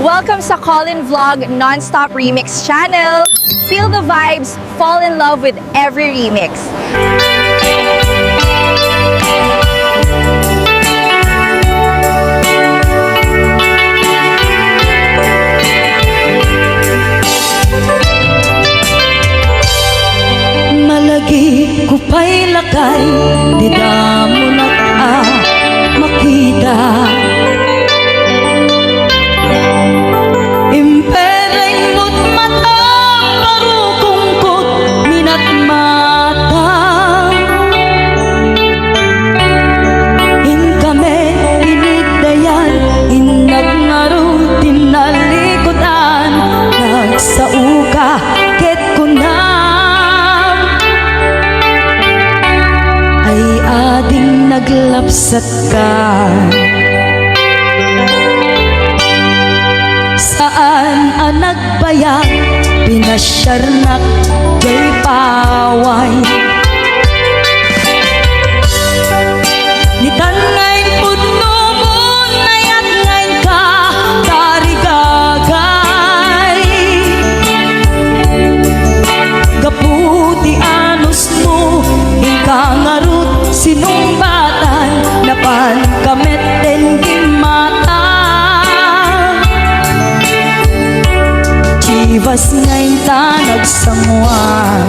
Welcome sa Colin Vlog Non-Stop Remix channel. Feel the vibes, fall in love with every remix. Malagi ko pa'y lakay, di na mo na makita. Impereng mo't mata, marukungkot, minat mata. Inkame, inigdayan, inagnaro, tinalikotan, nagsauka, ket kunam. Ay ading naglapsat ka. Saan ang nagbayag, pinasyarnak kay paway. Nitangayin puno mo, nayat ngayon ka, tarigagay. Gaputi anos mo, ingkangarut, sinumbatan, napan kamet den gimata. Chivas ngayon ta nagsamuan.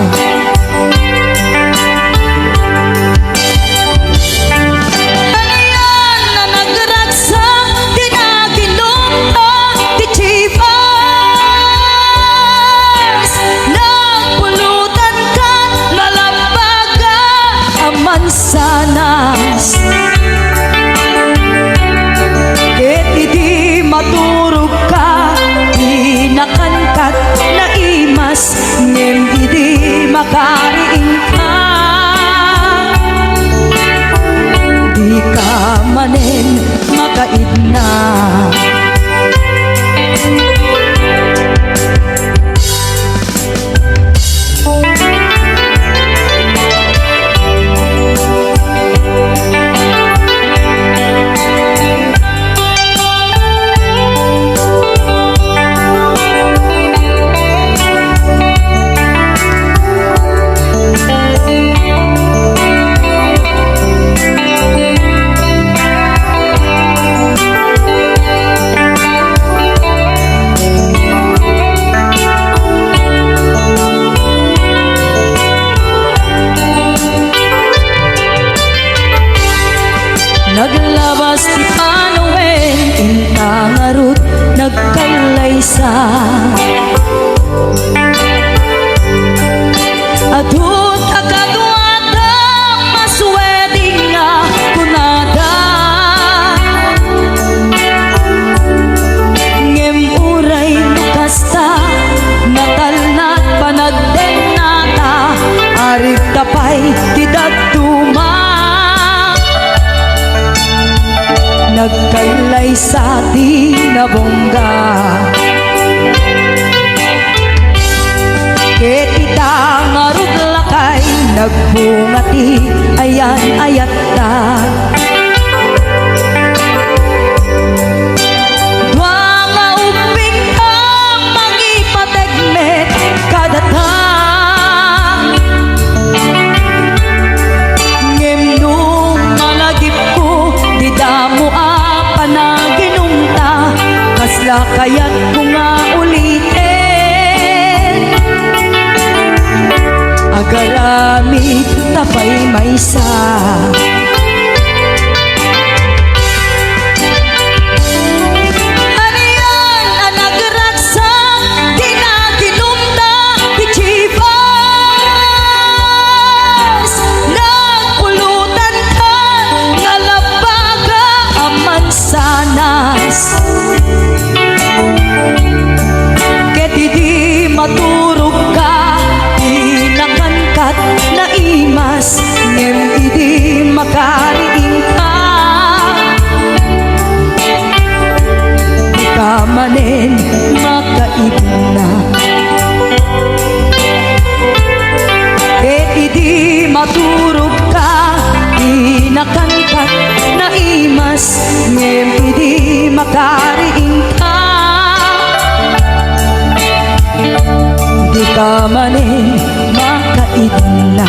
Ano yan na nagragsak, di na ginumpa, di Chivas. Nagpulutan ka, nalabaga, aman sanas. Ket di maturog ka, nakankat na imas, ngem di makariing ka. Di ka manen makaidna. Naglabas ti Panuel, intangarut, nagkalaysa. Adut agagwata, masweding nga kunada. Ngem uray nukasta, natalnat panagdenata, arit tapay tidagtuma. Nagkailay sa di na bongga. Ket itang arug lakay, nagbungati ayan ayat ta. Dua nga uping ka, mangipategmet kadata. Ngem nung malagip ko, di damo panaginumta, kasla kaya't ko nga ulitin. Agaramit tapay maysa. Ano yan ang nagragsak, di na ginumta, di Chivas. Nagpulutan ka, nalabaga, aman sanas. Ket di maturog ka, di nakankat na imas, ngem di makariing ka. Di ka manen makaibna. Ket di maturog ka, di nakankat na imas, ngem di makariing ka. Tama ni makaidna.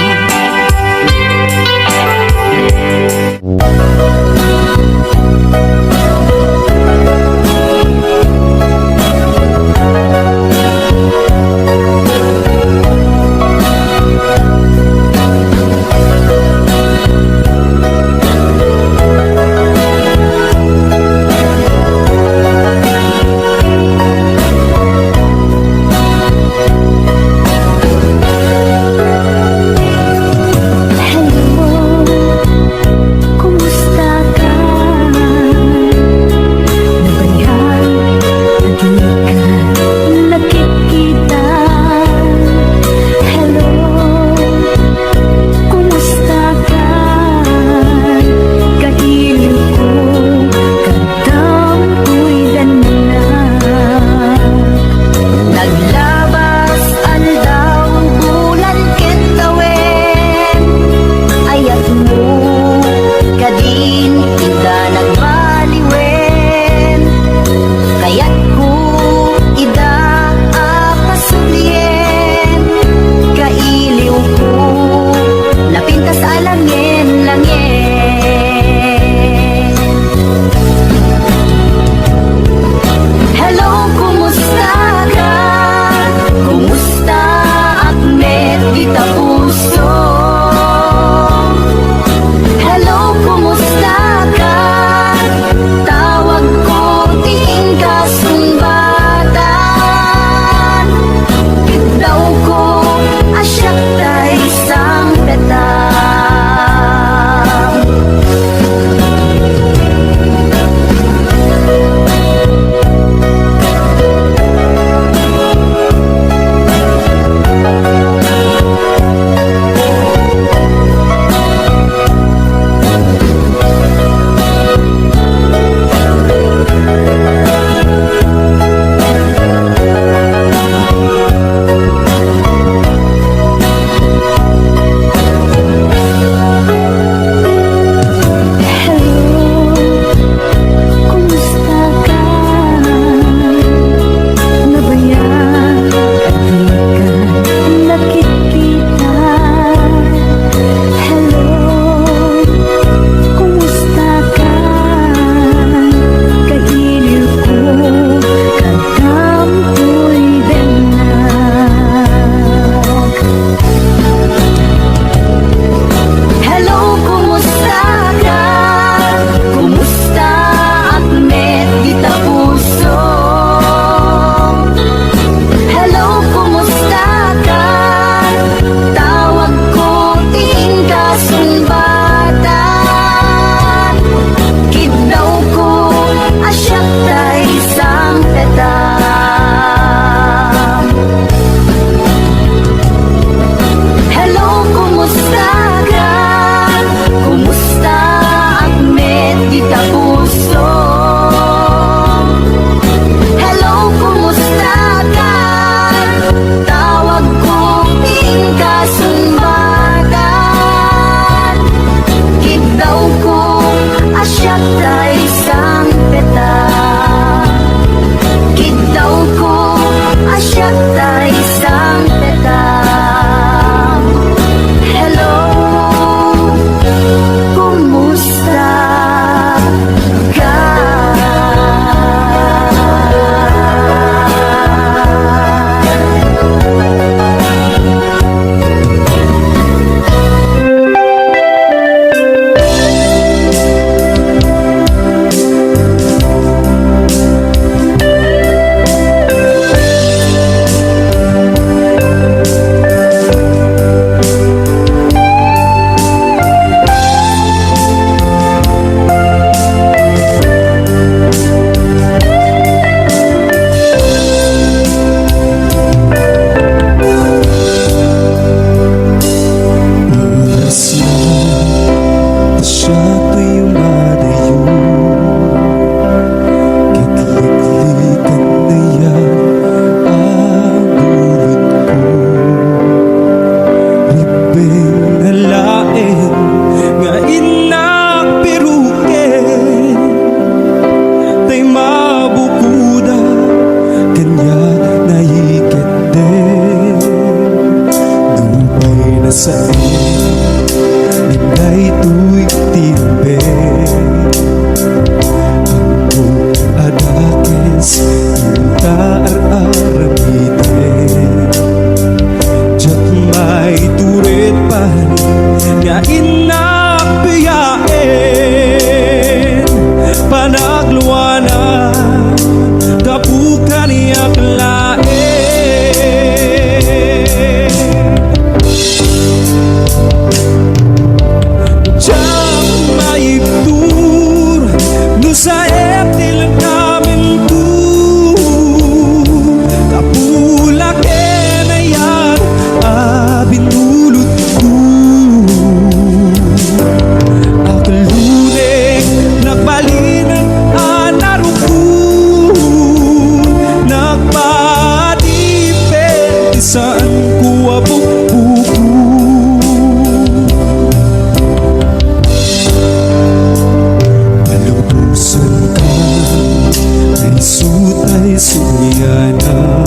sutay suyana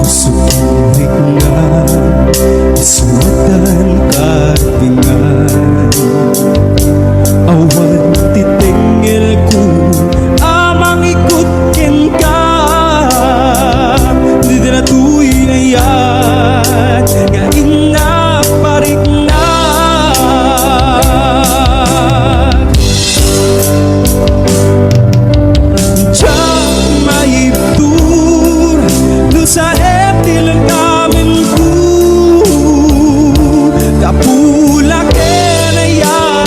pusok higna isuatan kartingan awan titingil ko amang ikutin ka di na tuwi na yan nga inaparik na sa epil ang namin ko kapula kenaya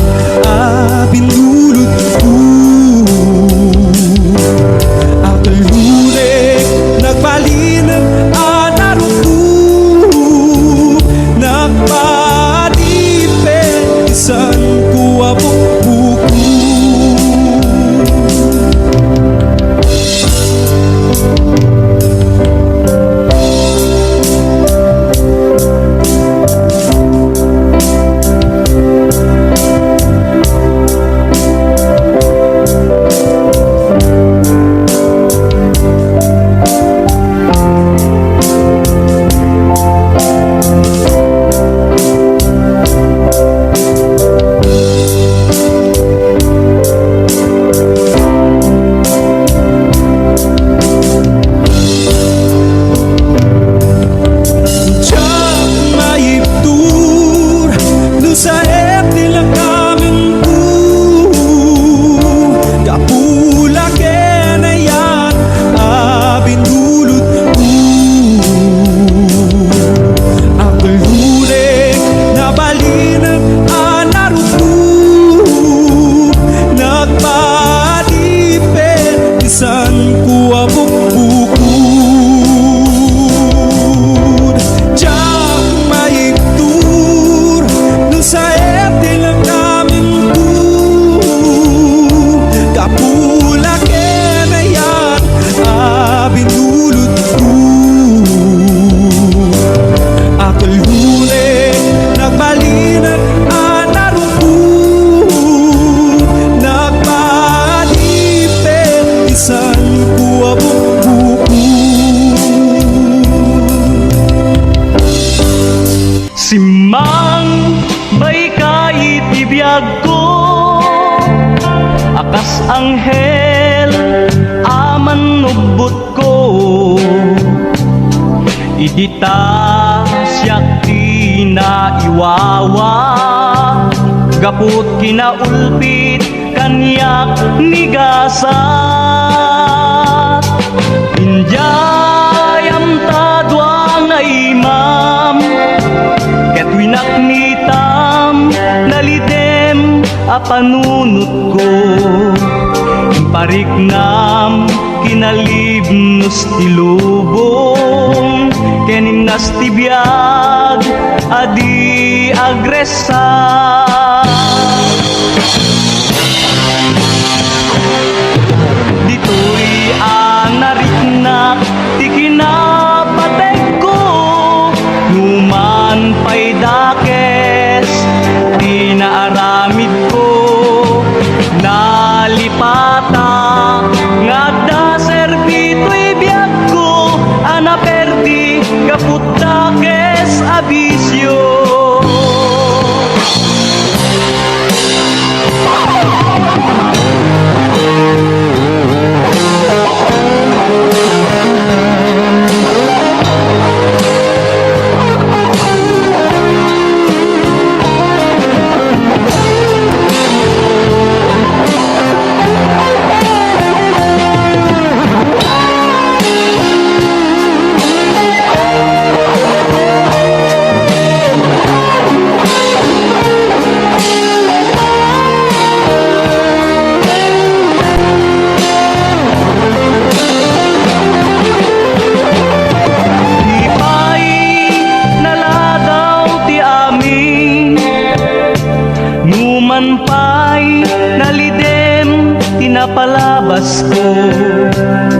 binulot ko akalulek nagbalinang anaro ko nagpadipin isan ko abok buko Simang bay kahit ibiyag ko akas anghel aman nugbut ko idita siyak tinaiwawa gaput kinaulpit kanyak nigasat injayam tadwa nga imam winaknitam nalidem apanunot ko pariknam kinalibnos tilubong keninnas tibiyag adi agresa dito'y anariknak tikinapateg ko numan pa'y dakes tinaaramid ko nalipata ngada serbito'y biyag ko anaperdi kaput dakes abisyo palabas ko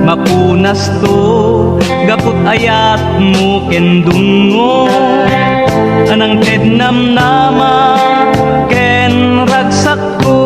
mapunas to gaput ayat mo kendungo anang tednam nama ken ragsak ko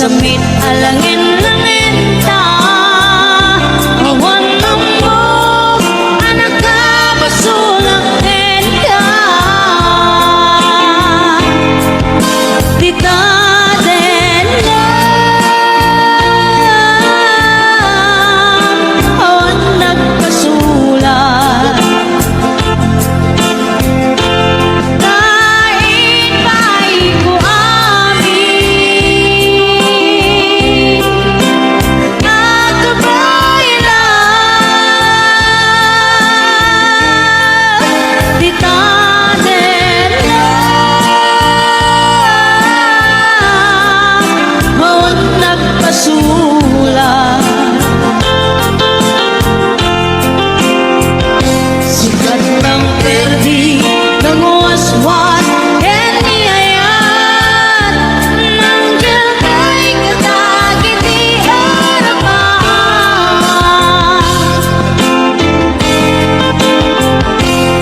samit alangin-langin ta awan mo anak ka basulakin ka tita den awan nagpasulat kahit pa'y ko amin nagkabay lang tita den awan nagpasulat sikat ng perdi ng waswas Heniyayat ng gilay katagit di harapan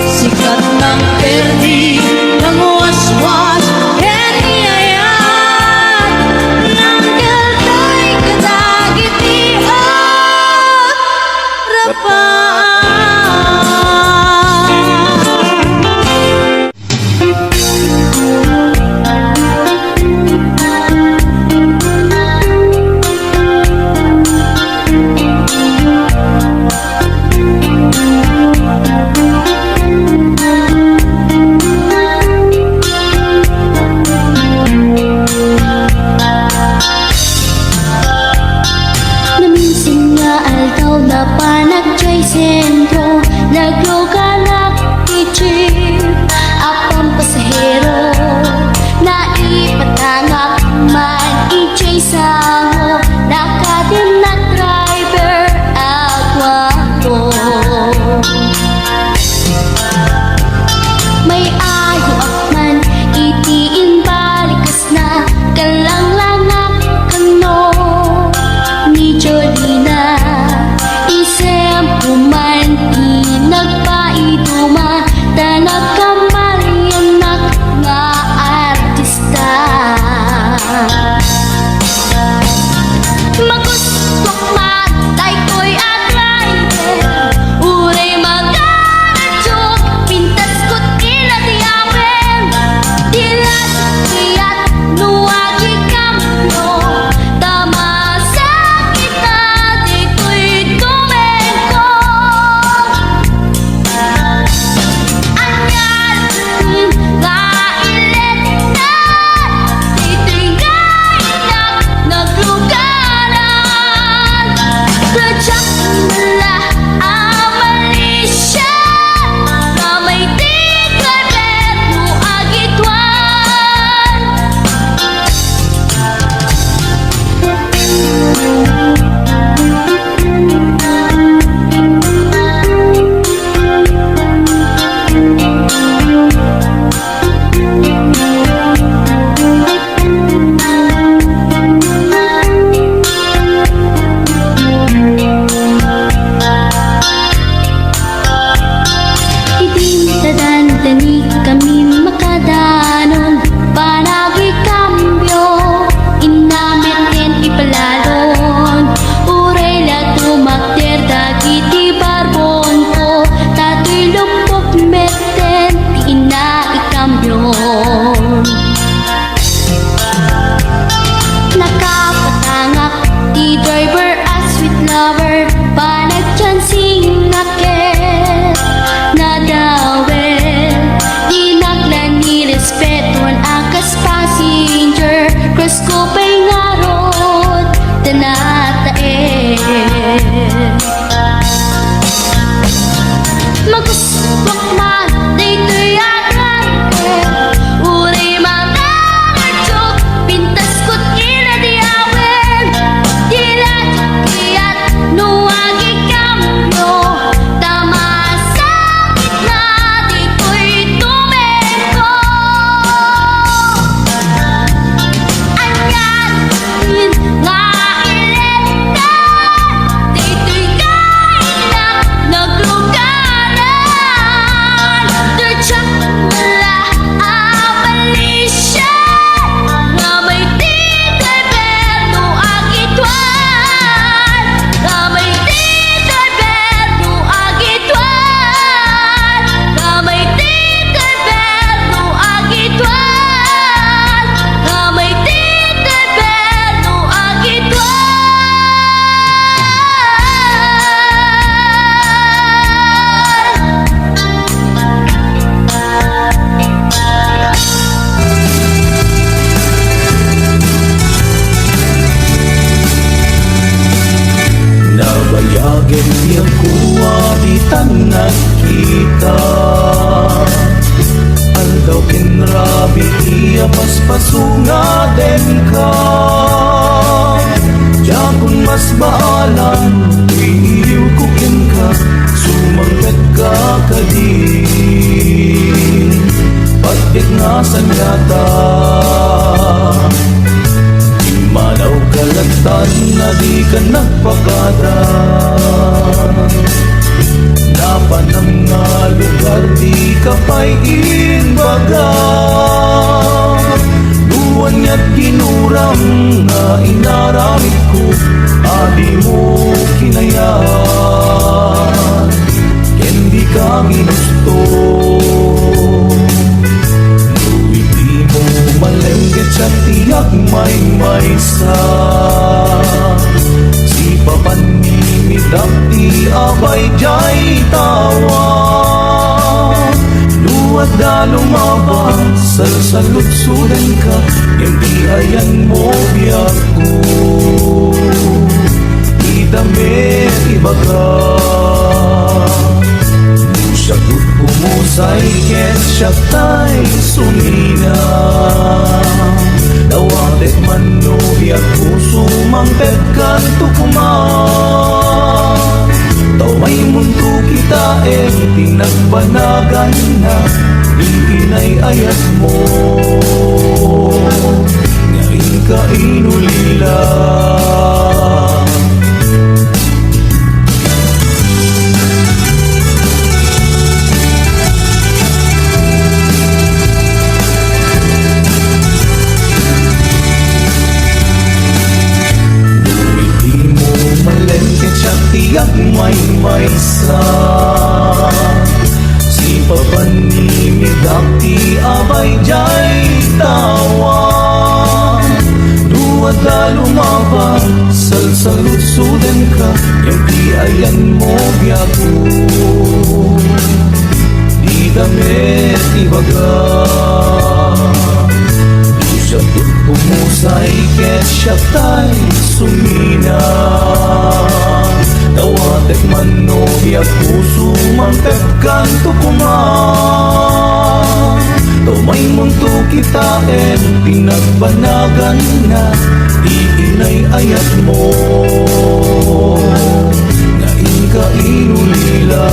sikat ng perdi ng waswas Heniyayat ng gilay katagit di harapan Naminsan nga aldaw na panagtry sentro nagluganak i-jeep apang pasahero na ipatangak man i-jay sango nakadim na driver agwapo may ayo akman itiin balikas na kalanglangak kano ni Jolina isem puman nagpaiduma tanag kamarianak nga artista magustok matay ko'y atraide uray magaradyok pintas ko't iladiawen dilat kiyat nuwagi kamyo tama sa kita di ko'y tumengko anyal nga ilet na di tingainak naglugaran Tadyak nila ang malisya na may tiglaret mo agitwan Idintadantani kami makadanon Panagi kambyo Inamiten ipalalon Uray la tumakter dagiti barbon ko Tato'y lumpok meten Di ina ikambyon Nakapatangak di driver as sweet lover Panagchansing nakit nadawel Dinaklan ni respetuan akas passenger Cross ko pa'y ngarot tanatae Magustok man dito'y agrante Uray mga radyok pintas ko't iladiawen Dilat kiyat nuwagi kamyo tama sa gitna di ko'y tumengko anyal nga ilet na dito'y kainak naglugaran sungaden ka. Diya kung mas baalan, iliw kukin ka, sumangkat ka kadin. Pagkat nga sanyata, imanaw kalagtan na di ka nagpakada. Napanang nga lugar di ka pa'y inbaga. Buwan niya't ginuram nga inaramid ko, adi mo kinayaan, kendi ka ginusto. Nuwiti mo malengget sa tiyak may maysa, si papanimidang ti abay jay tawa. Luwad da lumabang, salsalutsudan ka, yung di ayan mo biyak ko. Di damit ibaga, nusagot pumusay, ket siya tay sumina. Dawatek man no biyak ko, sumangpet kan tukuman. Taway mundo kita tinagbanagan na, iinay ayat mo, ngayon ka inulila. Tiyak may maysa, si papanimidang ti abay jay tawa. Duwad na lumabang, salsalutsudan ka, yung di ayan mo biyago. Di damit ibaga, di siya pumusay, ket siya tay sumina. Tawatek man no biyak puso mangkat kan tukuman. Tumay mundo kita pinagbanagan na, iinay ayat mo, ngayon ka inulila.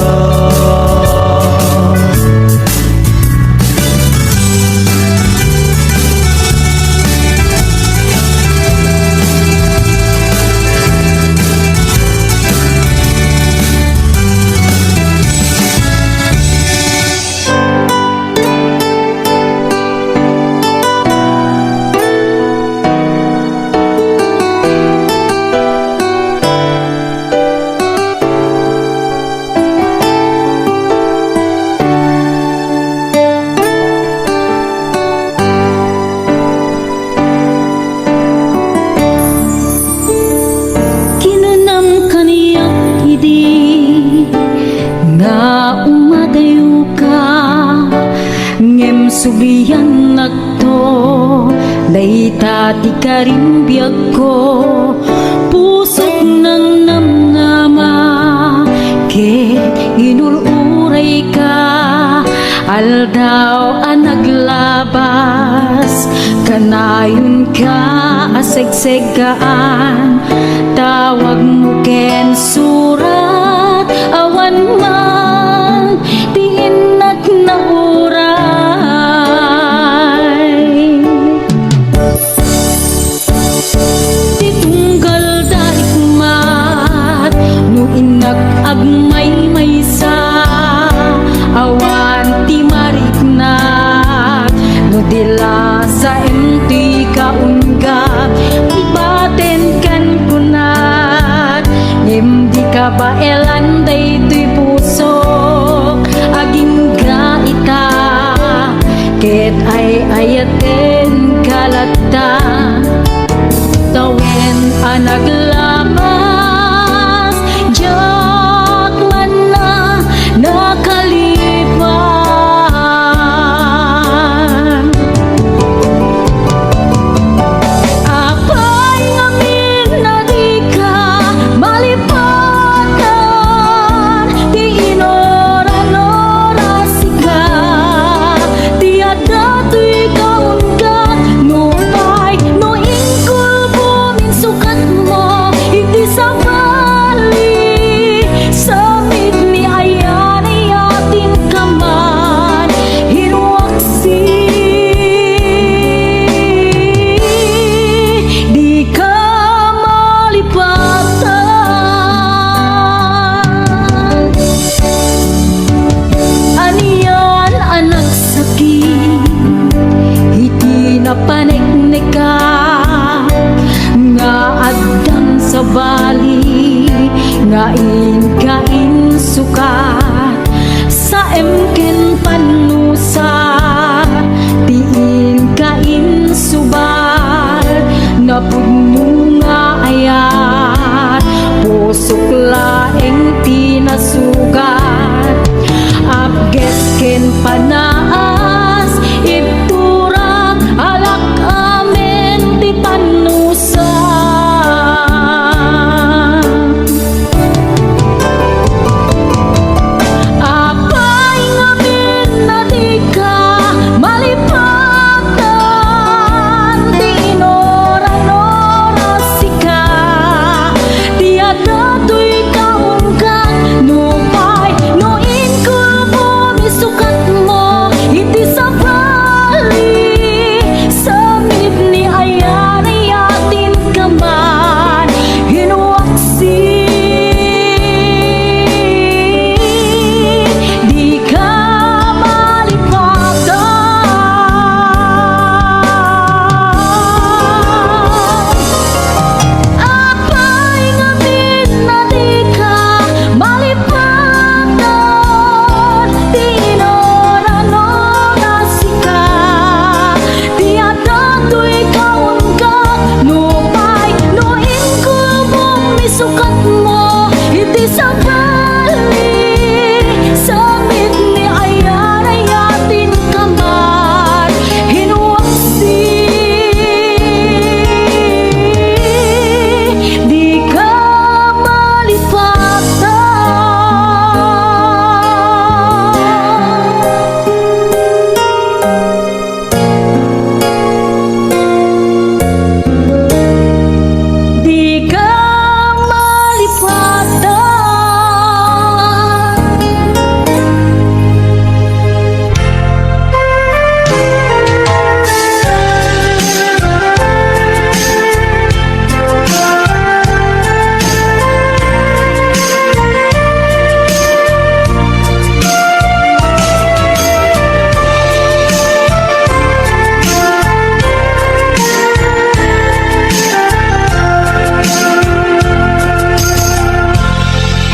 Subiyan nagto, dayta ti karimbiag ko, pusok ng namngama, ket inuluray ka, aldaw ang naglabas, kanayon ka asegsegaan, tawag mo ken surat, awan man, diin at nauray. Agmay maysa, awan ti mariknat, no dila sa enti kaunggap, ibaten kan kunat, ngem di ka ba elanday tuy pusok, aging ka ita, ket ay ayaten kalata, tawen anaglabas, no pudno nga ayat, pusok laeng tinasugat, abges ken panaas, ipurang alak amen ti panusa. Apay ngamin na di ka malipatan, di inora-nora sika, di adato'y kaungkan, nupay noin kulbo misukat mo, iti sa bali, samit ni ayan ayatin ka man, hinuwaksi. Di ka malipatan. Apay ngamin na di ka malipatan, di inora-nora sika, di adato'y kaungkat, nupay noin kulbong misukat mo, iti sa bali, samit ni ayan ayatin ka man, hinuwaksi. Di ka malipatan. Di ka malipatan.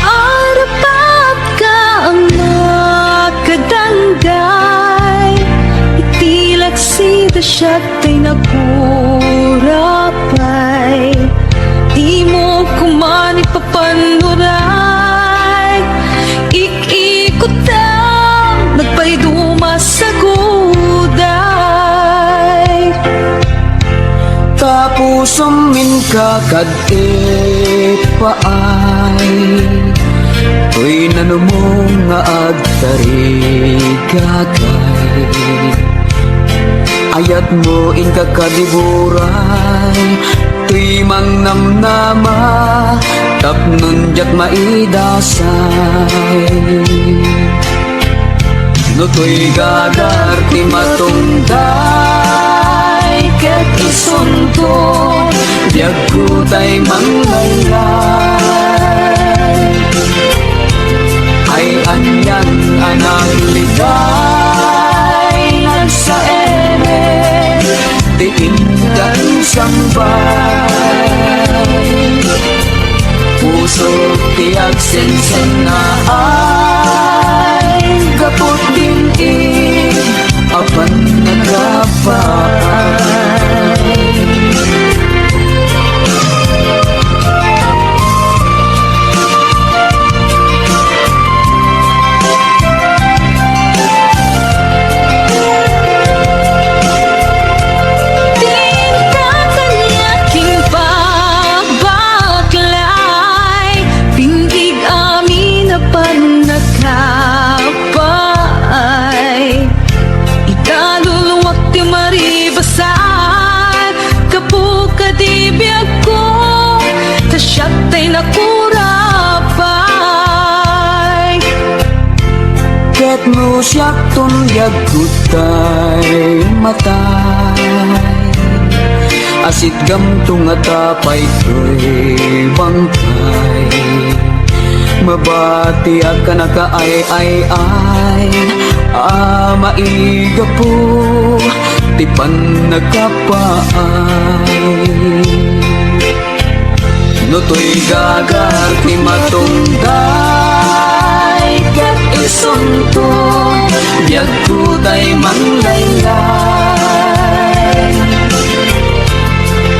Arapat ka ang makadangday, itilak sida siya tay nagkurapay, di mo kuman ipapanuray, ikikot ang nagpayduma sa guday. Tapos amin ka paay, tuy nanumong nga agtarigagay, ayat mo in kakadiburay, tuy mang namnama, tapnon jak maidasay. No tuy gagar ti matungday, ket isunto, diag kutay manglaylay. Ay anyan anang ligay, nagsaere, di indan sambay. Puso ti agsensen na ay, kapot din apan nagapay. Ket mo siyak tunyag kutay matay, asit gamtung at apay ko'y bangkay. Mabati at kanakaay-ay-ay, maiga po, tipan nagkapaay. No to'y gagar ti matungday, ket isunto, diag kutay manglaylay.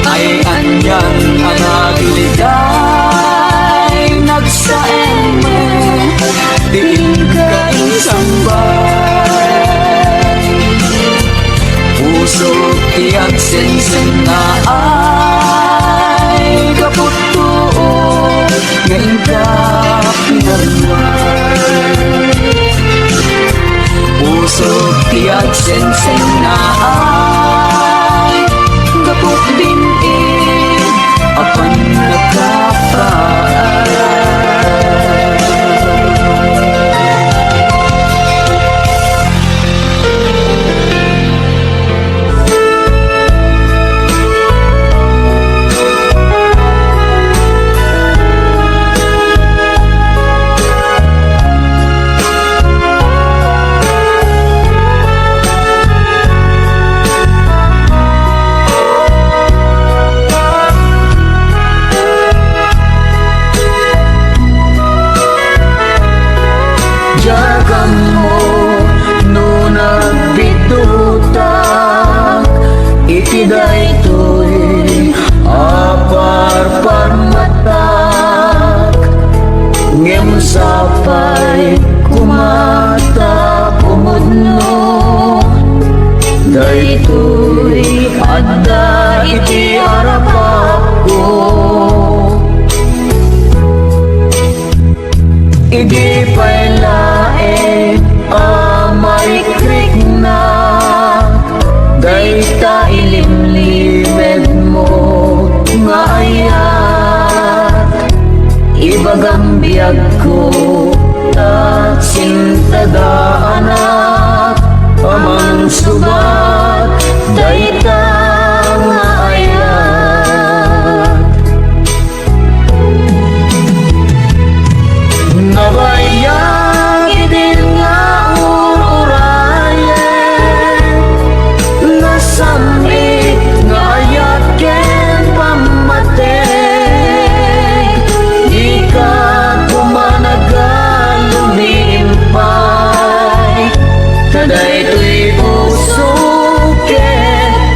Ay Yan ang nagiligay nagsaeme diin ka isang bay puso tiyak sensen na ay kaputo ngayon ka pinagway puso tiyak sensen na ay kaput din apan nakapaan Jagan mo no nagbitutak itiday to'y aparparmatak ngem sapay kumata pumudno day to'y adda iti arapak ko Idi pa'y lae amay krik na Dayta ilimlimed mo nga ayat Ibagang biyag ko at sintada anak Amang sugat dayta nga ayat Nabayang idin nga ururayan Nasamit nga ayat ken pamatay Di ka kumanagal lumimpay Taday to'y puso ken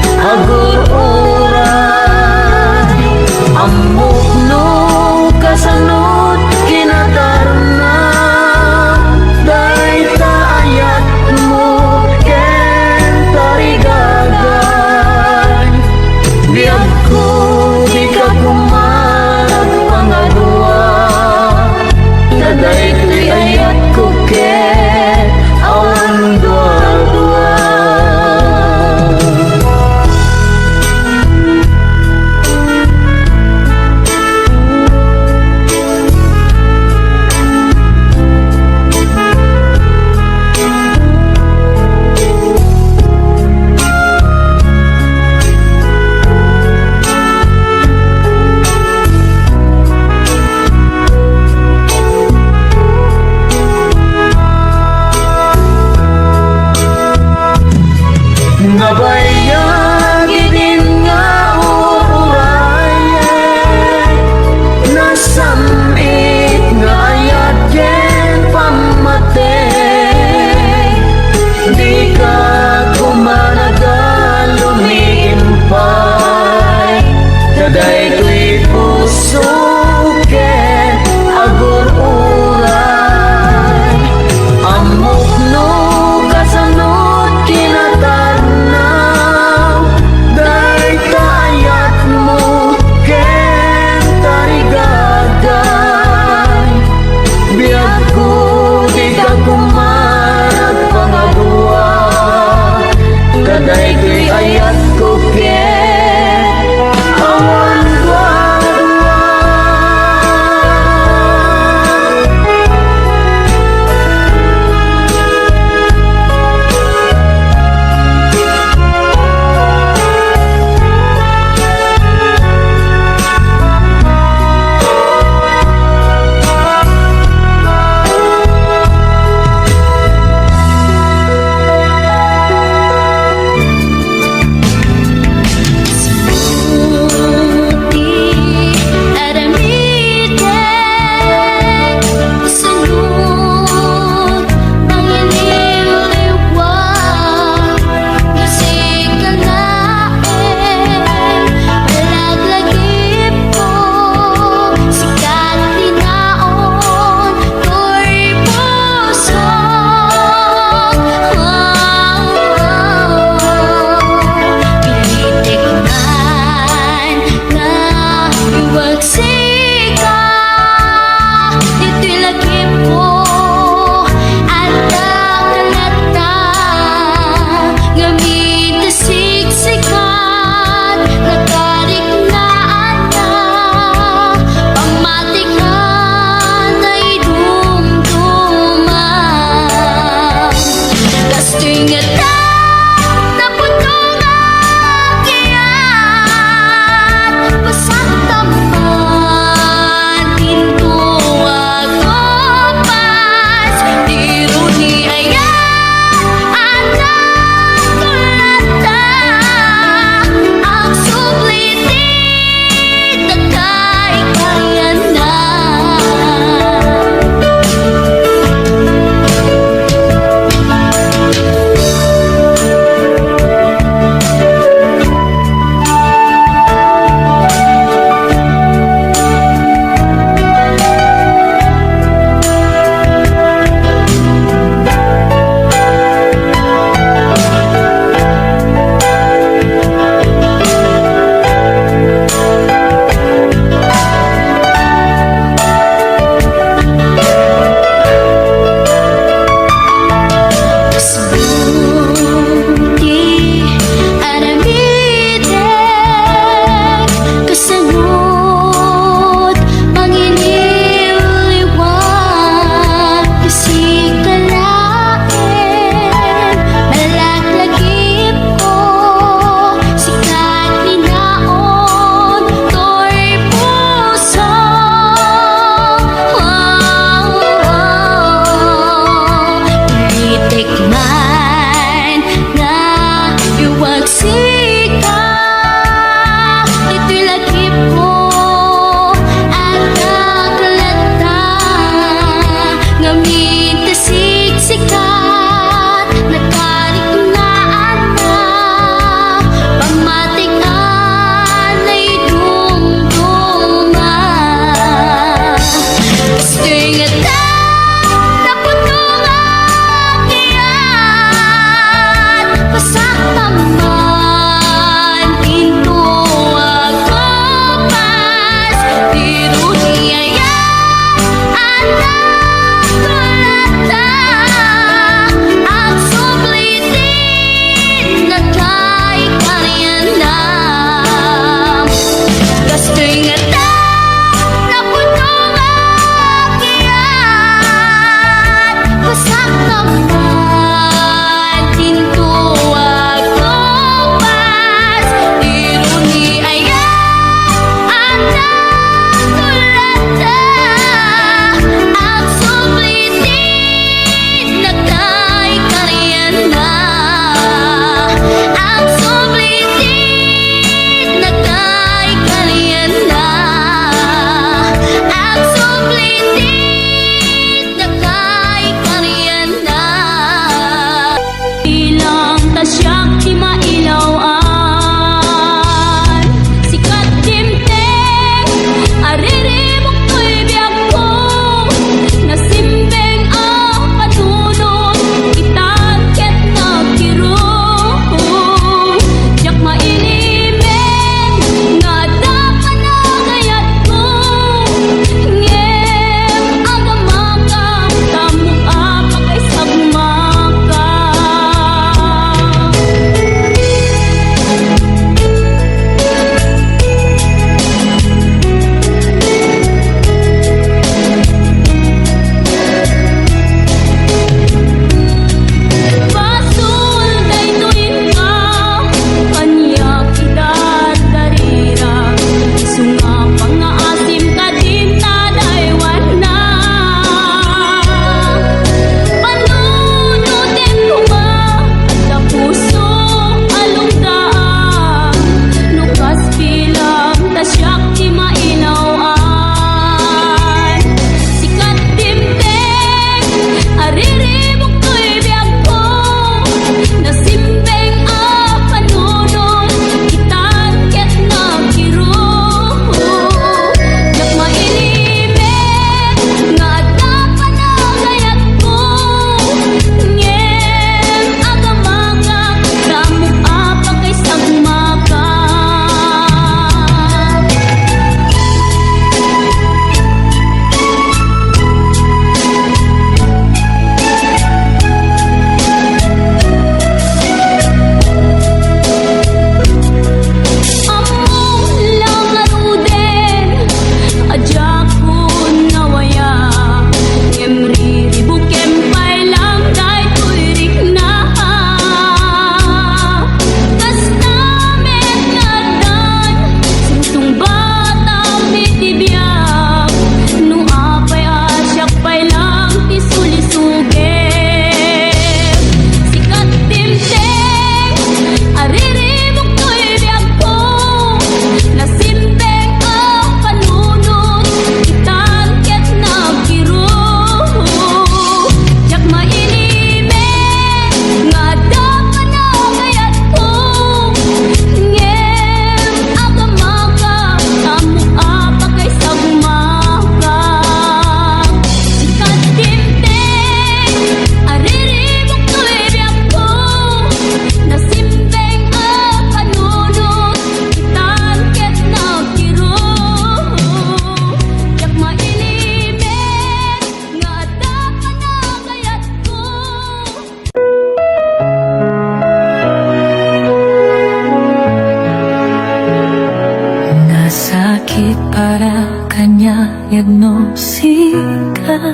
Bakit para kanya diagnosika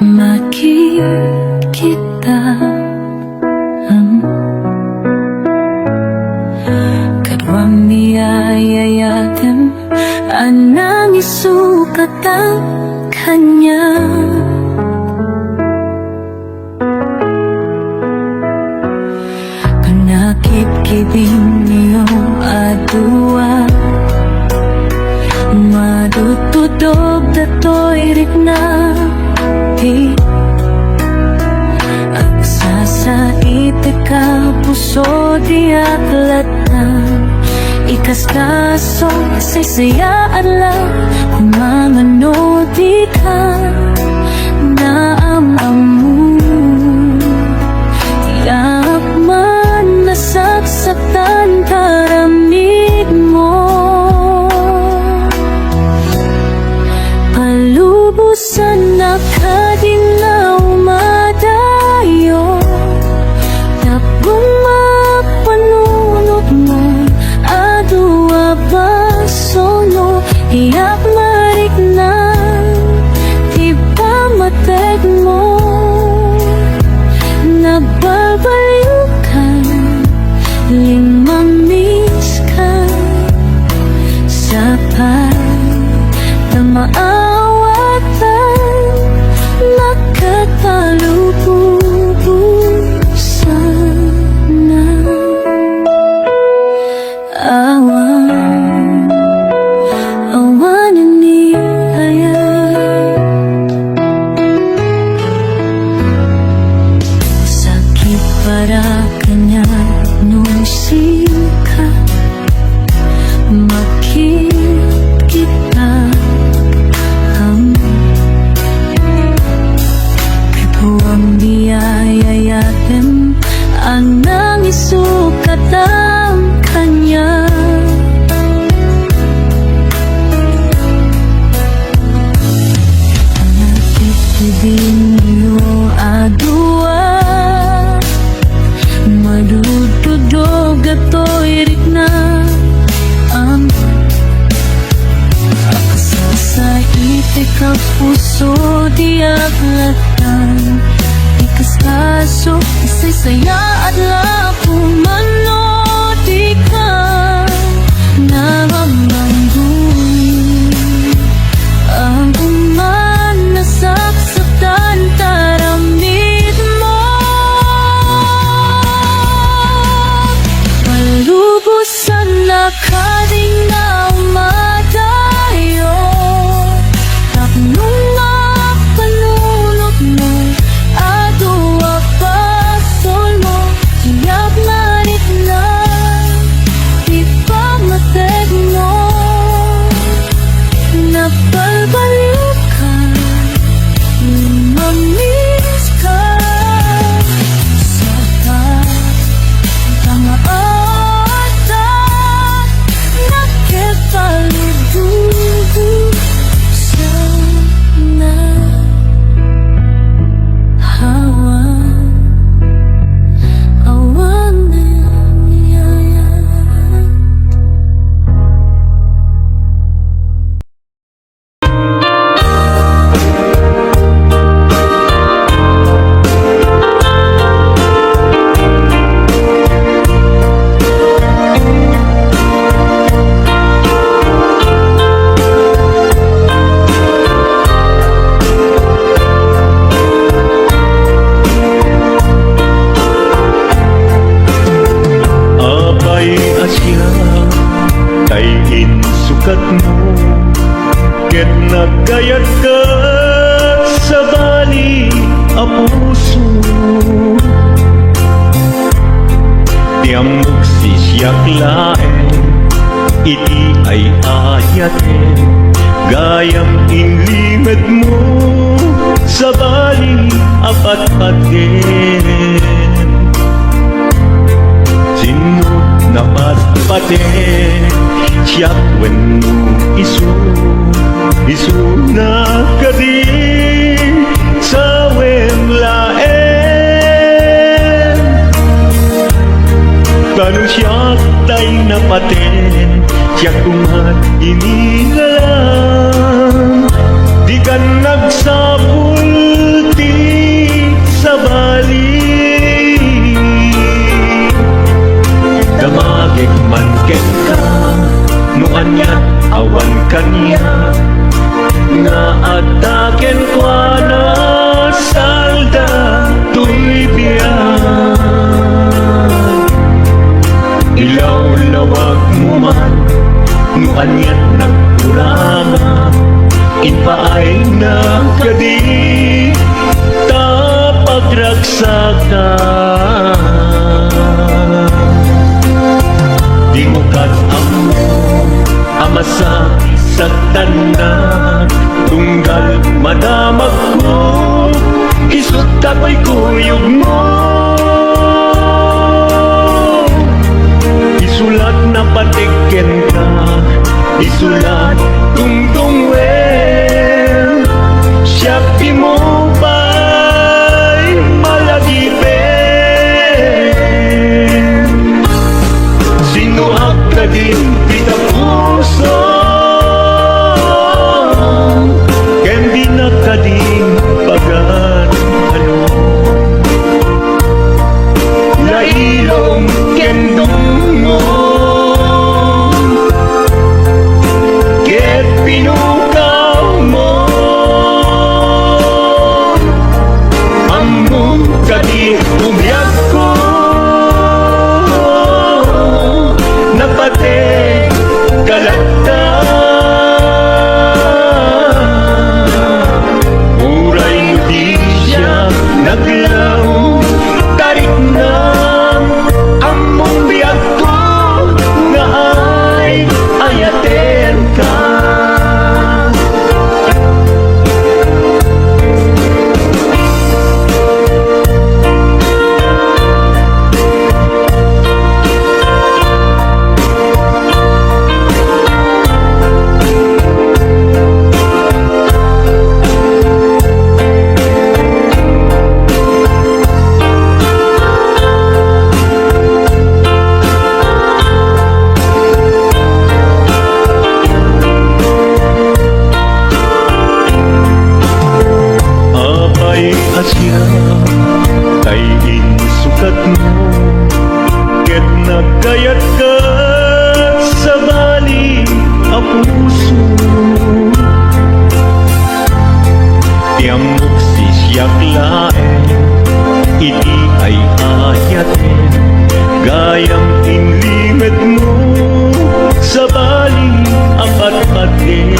makikita Kadwang niyayayatim anang isukat ang kanya Panakit-kibing niyong adua Madutudog dato'y rikna Agsasait ka puso di atlatan Ikas-kaso saysayaan lang Kung mangano di ka naamamu Tiyak man nasaksaktan karamid mo Palubusan na kadinaw madayo Tapong mapanunod mo Adua basono Iyak marik na Di ba mateg mo Nagbabaliw ka Limang miss ka Sa pagdamaawatan Nakatalubusan na Awan ni Sakit para kanya nung sika makikita Kadwang niyayayatim ang nangisukat ang kanya Nakikibing niyo adua Madududog ato'y rikna Agsasait ka puso di aglatan Ikas-kaso isaysaya at lapumano di ka namamangguin Ang umanasaksakan taramid mo Palubusan na kadinaw madayo Tapnong mapanunod mo Adua pasol mo Tiyak marit na Di pa mateg mo Napalbaliw ka Mamiss ka Sa pagdamaatan Nakipalibusan na Awan na niyaya Abay asya kay insukat mo Ket nagkayat ka sa bali a puso Tiamok sisyak laeng iti ay ayaten Gayam inlimad mo sa bali apat-paten Sinut na patpaten siyak wenno isu na kadi sa wemlaen Tanong siyak tay napaten siya kumat inilalang, di ka nagsapulti sa bali. Damagig man ken ka, nuan niya awan kanya, nga ataken kwa na salda tuy biyan. Ilaw-lawag mo man, nuan niya nagkurama, inpaay na kadi tapagragsakan. Di mo kat-amo amasa sa tanan, tunggal madamag ko, isut kapoy kuyog mo. Isulat na patiken ka, isulat tungtung well, siya mo ba'y malagipin? Sinuak ka din pita puso, ken di na ka din pagan ano. Lailong ken dungo, ket pinukaw mo, among kadi umyak ko, napate kalakta. Uray di siya naglaw, tarik na among biyak ko, nga ay ayaten ka. Abay asya kay insukat mo, ket nagkayat ka sa bali a puso. Tiamok si siyak laen, iti ay ayaten, gayam inlimet mo sa bali ang patpaten.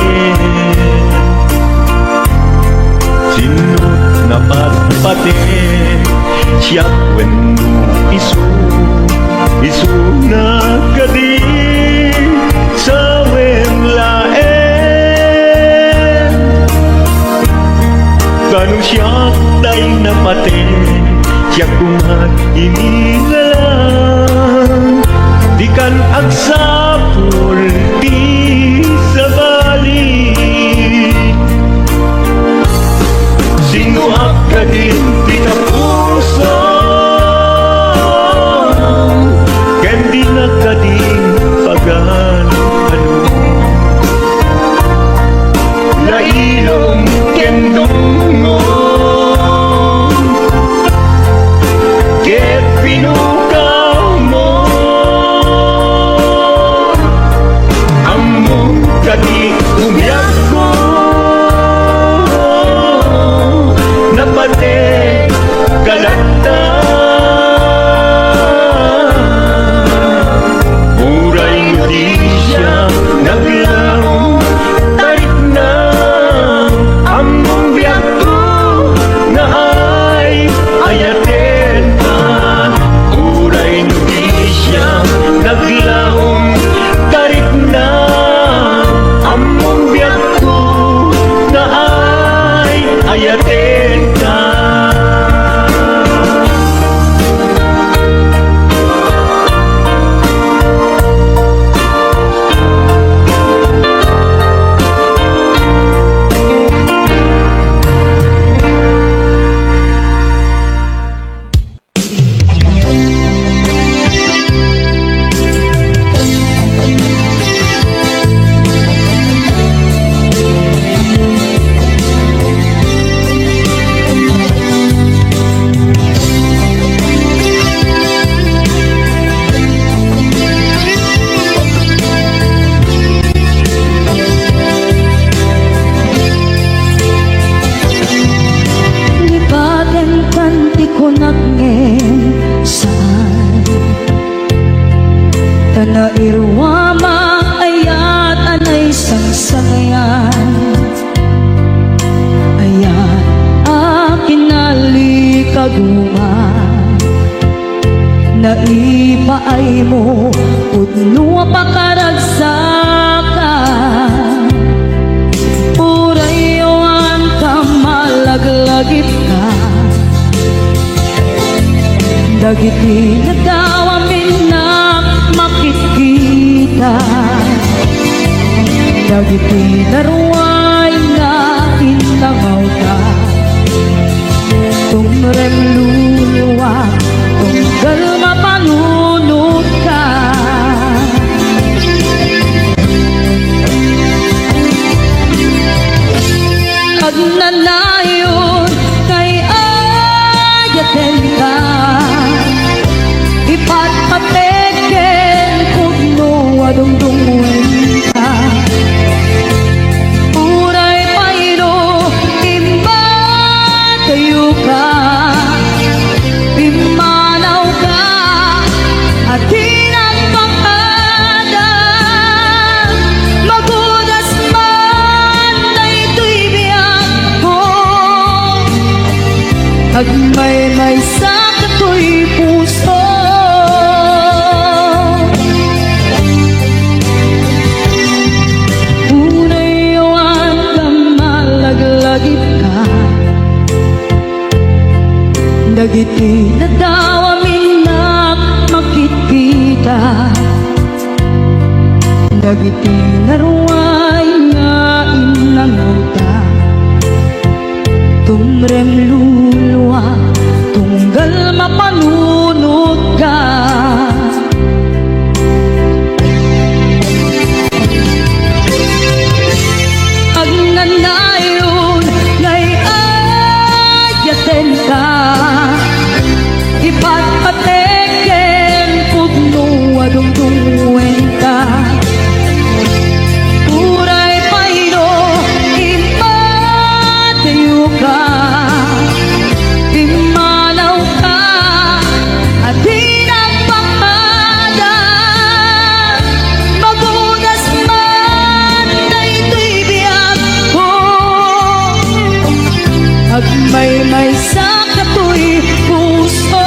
Sino na patpaten, siyak wen isu, isu na kadi sa wen laen. Ganun siyak day napaten, siyak kumat inilalang, di kan agsapul di sa bali. Sinuak ka din pita puso, ken di na ka din pagan ano. Lailong ken dungo, ket naipaay mo Udno pakaragsakan Urayon ka malaglagit ka Dagiti nagawamin na makikita Dagiti naruay nga inangaw ka Tumrem luluwa Tunggal mapanunod ka At nanayon kay ayaten ka Ipatpateken kung adungdungwen ka Uray payro imba tayo ka Imanaw ka at hinagpakada Magudas man na ito'y biyag ko Agmay-may sa kato'y puso Unayawan ka malaglagit ka Dagiti na dawamin na makikita Dagiti na ruway nga inanguta Tumrem luluwa Tunggal mapanunod ka Ang nanayon nga'y ayaten ka Ipatpateken pugno adungdungwen ka Uray payro impatayo ka Imanaw ka at hinagpakada Magudas man na ito'y biyag ko Agmay-may sa kato'y puso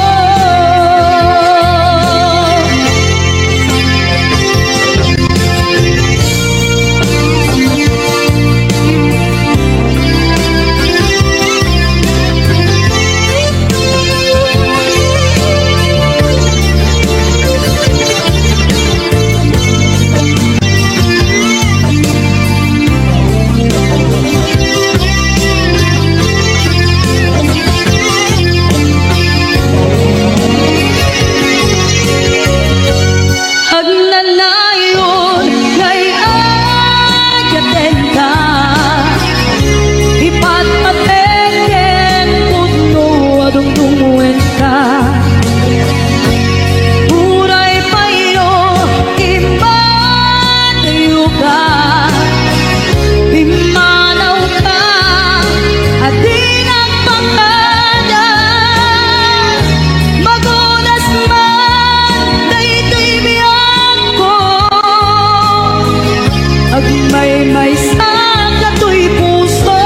Agmay-may sa kato'y puso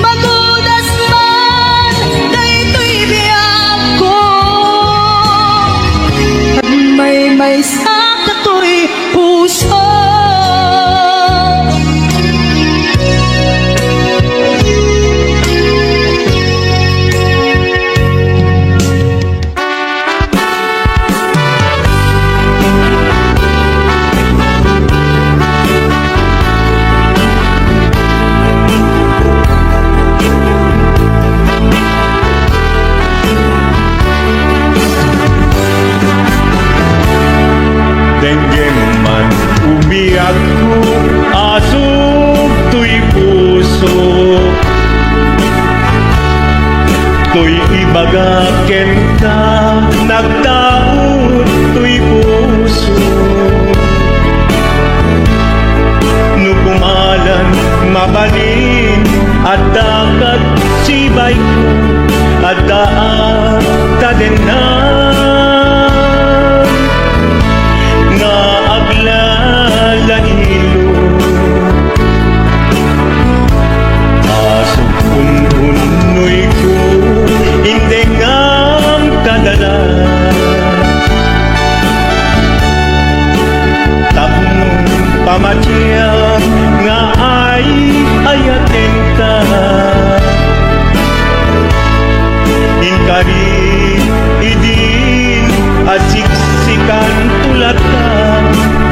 Magudas man na ito'y biyag ko Agmay-may sa kato'y puso Denggem man umiyak ko asog to'y puso To'y ibagaken ka nagtaod to'y puso Nukumalan mabalin at dakat sibay ko at daan tadenan nga aglalahilo asog unhunoy ko hindi nga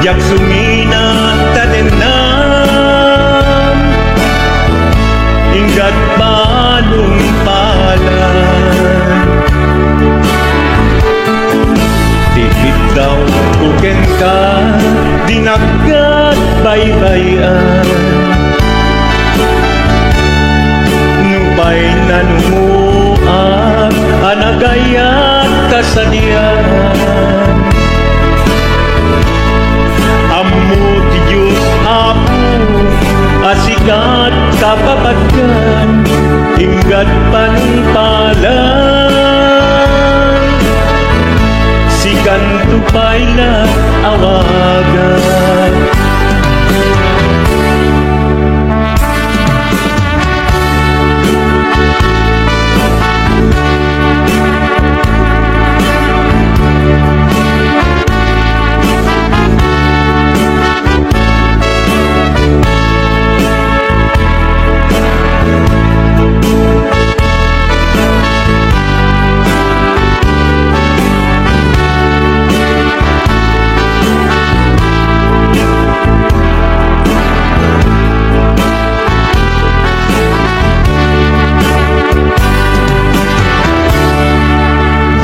yak sumina tadenam inggat balong palan dikit daw buken ka dinagat baybayan nubay nanumuan anagayat kasadian ammo ti Diyos apo asikat kapapagkan inggat panungpalan sikan tupay na awagan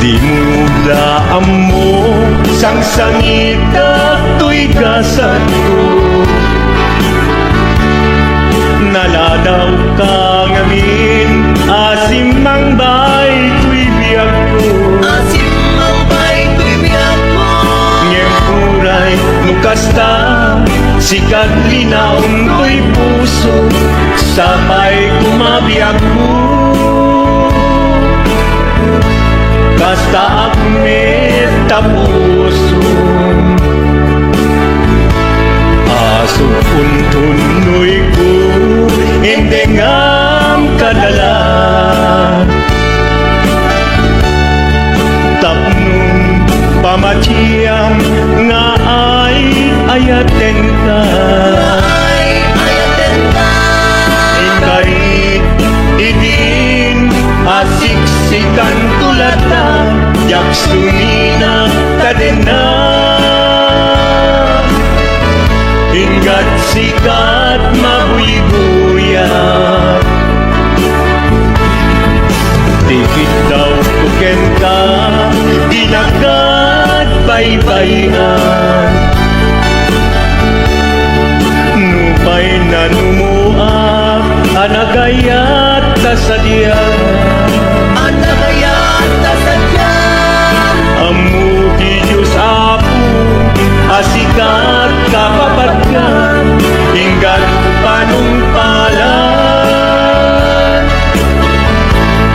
Dimulaan mo sang sangit kato'y gasat ko naladaw ka ngamin asim mang bay tuy biyag ko ngempuray nukasta sikat linaon tuy puso sabay kumabiyag ko basta akmet tapuso aso puntunoy ko hindi ngam kadala tapnong pamatiyam nga ay ayaten ka ingkait idin asiksikan tulata yak sumina kadena inggat sikat mabuy-buya dikit daw kuken ka dinagat baybayan nupay nanumuak anagayat kasadian Amu ti Diyos apo asikat kapapagkan inggat panungpalan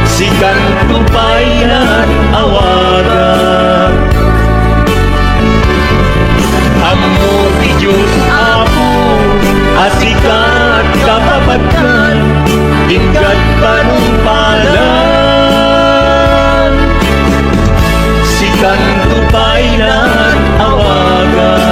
sikan tupayan awagan Amu ti Diyos apo asikat kapapagkan inggat panungpalan sikan tupainan awagan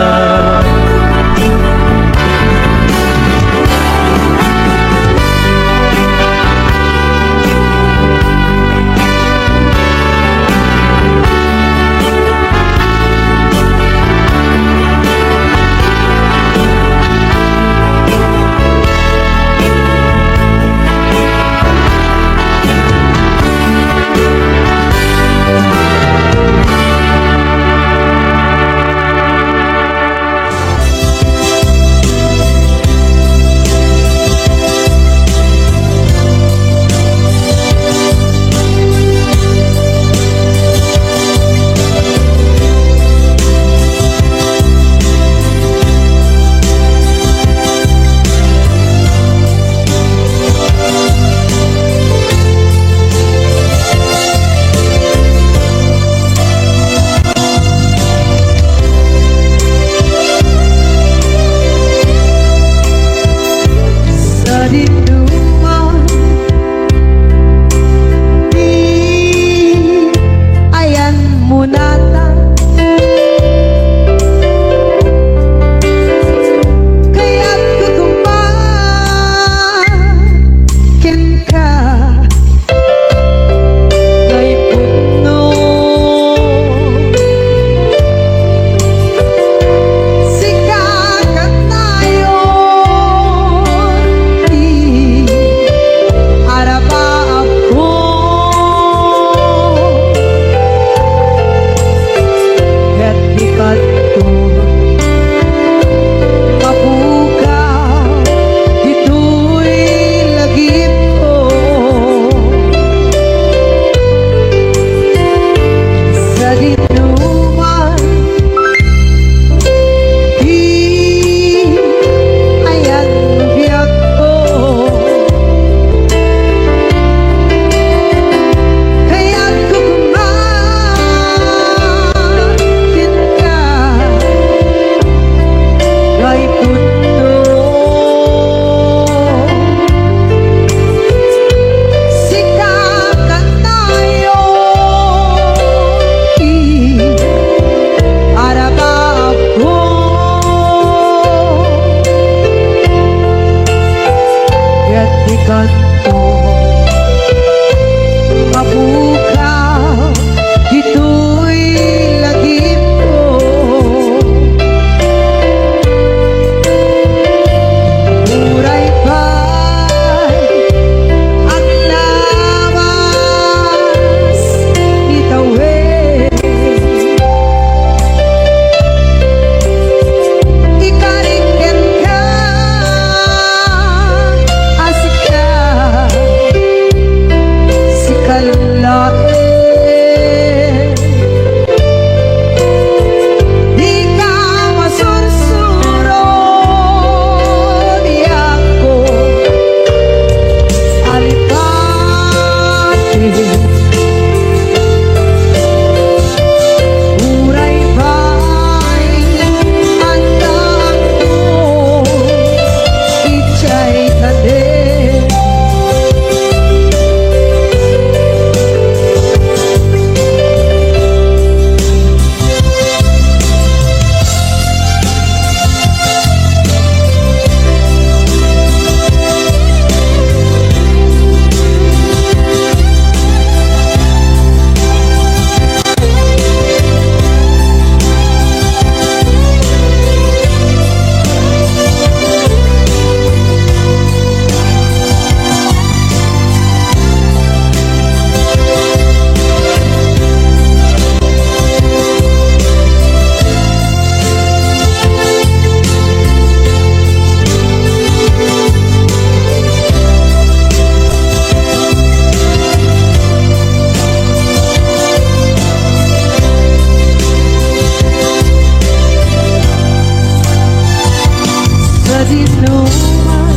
kadinuman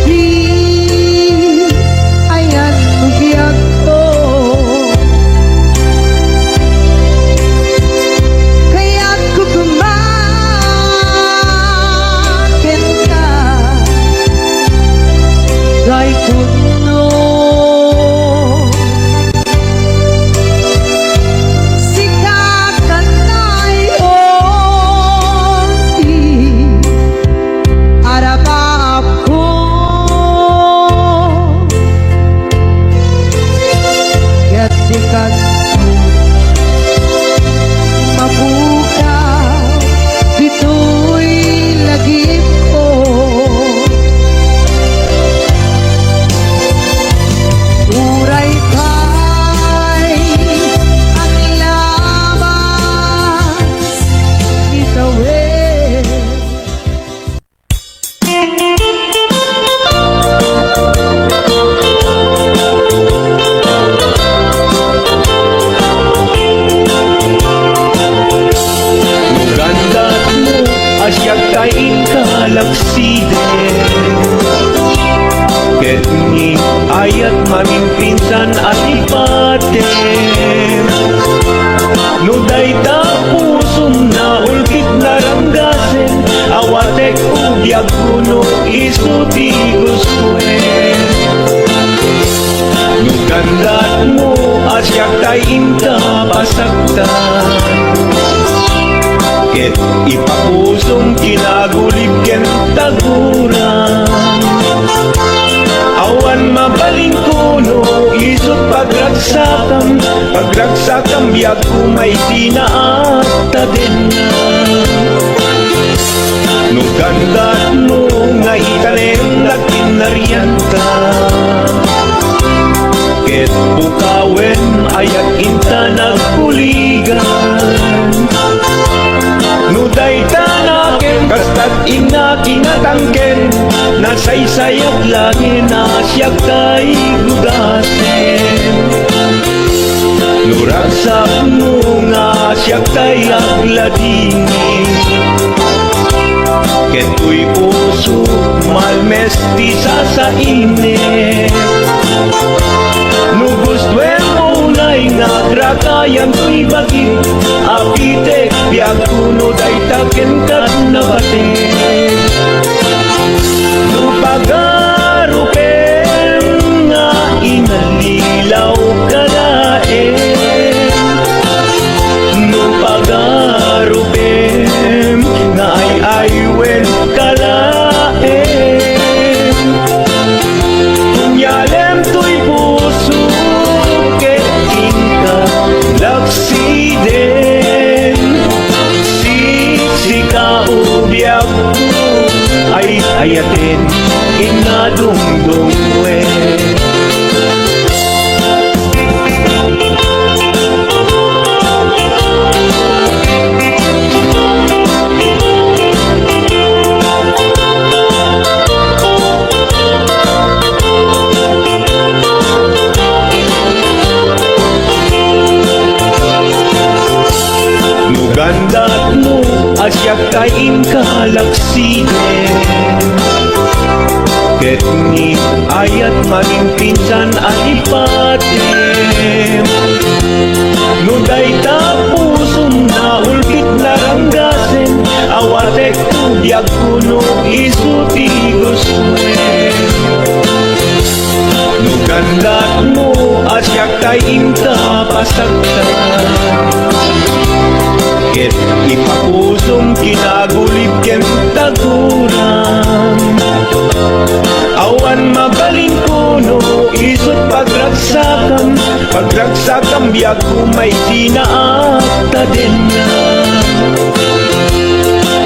di ayan bugyak ko kaya't kukumakin ka kay kuno sikakan ay onti arabab ko gatikan mabuka dito'y lagip ko uray kay ang labas itawid Gandat mo asyak kain kalaksiden Ket ni ayat mamimpinsan at ipaten No dayta pusong na ulkit na ranggasen Awatek ugyag kuno isuti gustuen No gandat mo asyak kain kapasaktan Ket ipapusong kinagulib ken taguran Awan mabaling kuno isot pagragsakam biag kumay tinaata din na No gandat mo nga ikanem nagkinarianta Ket bukawen ayat inta nagkuligan Nuday tanaken kastat ina kinatangken Nasaysayat lagi na siyak kay gugasen Nuragsak mo nga siyak kay agladini Keto'y puso malmesti sa init Nugustwen mo na'y nagrakayan to'y bagit Apitek biag kuno day taken kat nabatin Nupagarupen nga inalilaw kalaen Nupagarupen nga ay aywen kalaen Kunyalem to'y puso ket inka laksiden Sika ubiag ko ay ayatin inadungdungwen Gandat mo asyak kain kalaksiden Ket ni ayat mamimpinsan at ipatem No dayta pusong na ulkit na ranggasen Awatek ugyag kuno isuti gustuen No gandat mo asyak kain kapasaktan Ket ipapusong kinagulib ken taguran Awan mabaling kuno isot pagragsakam biag kumay tinaata din na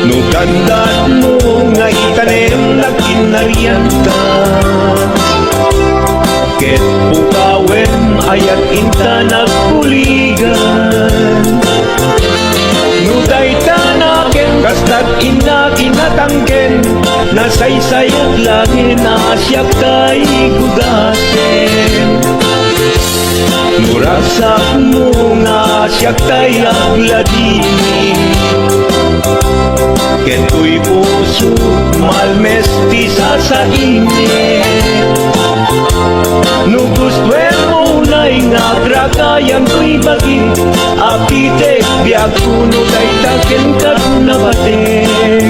No gandat mo nga itanem nagkinarianta Ket bukawen ayat inta nagkuligan Nuday tanaken kastat ina kinatangken Nasaysayat lagi na siyak kay gugasen Murasak mo nga siyak kay agladini Kento'y puso malmestiza sa init. No gustuin mo na'y nagragayan to'y baging apitek biag puno ta'y takin kat na batik.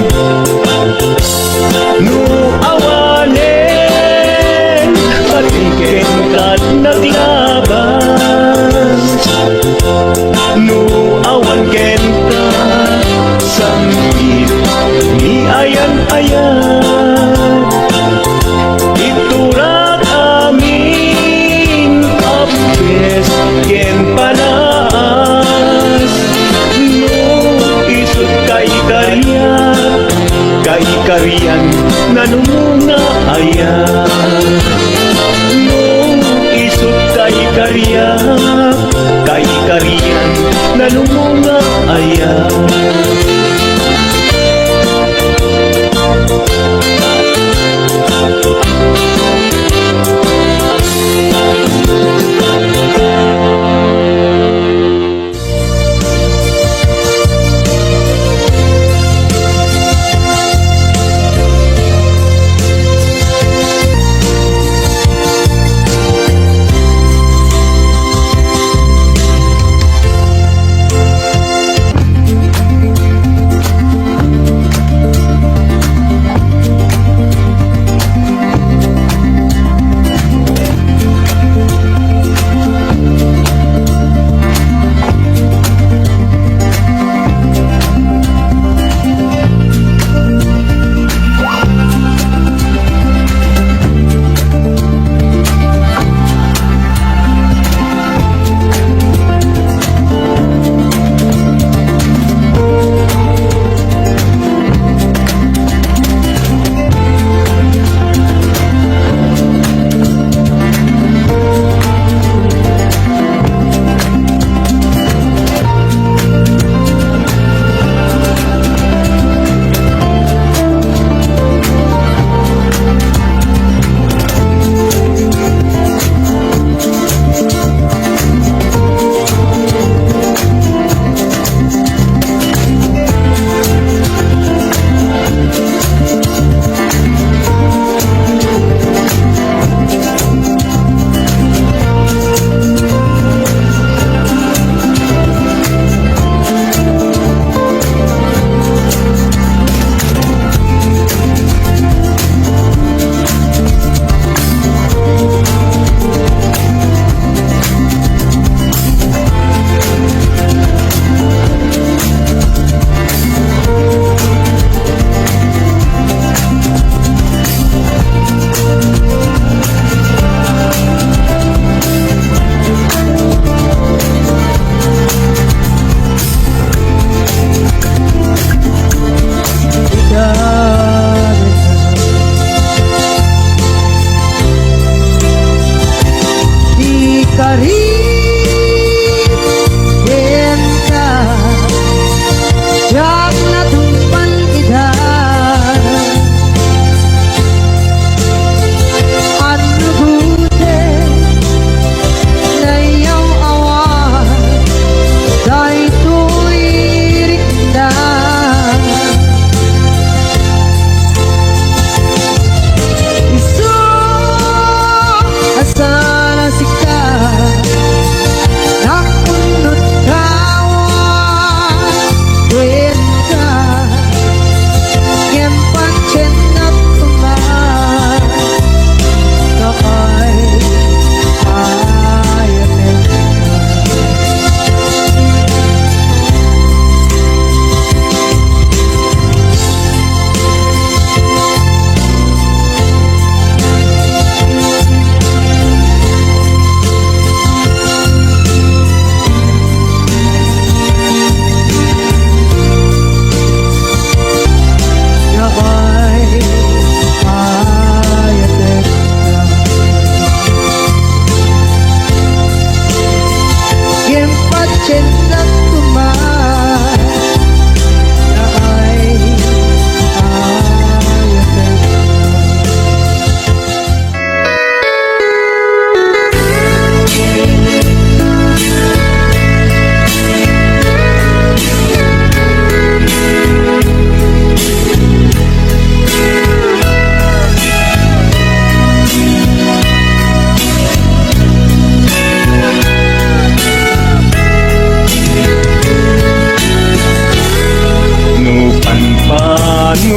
No awanin patikin kat naglabas. No awan ken ka sangit ni ayan-ayan. Iturak amin apes ken panas. No isut kay kariyan nanumunga ayan. No isut kay kariyan nanumunga ayan.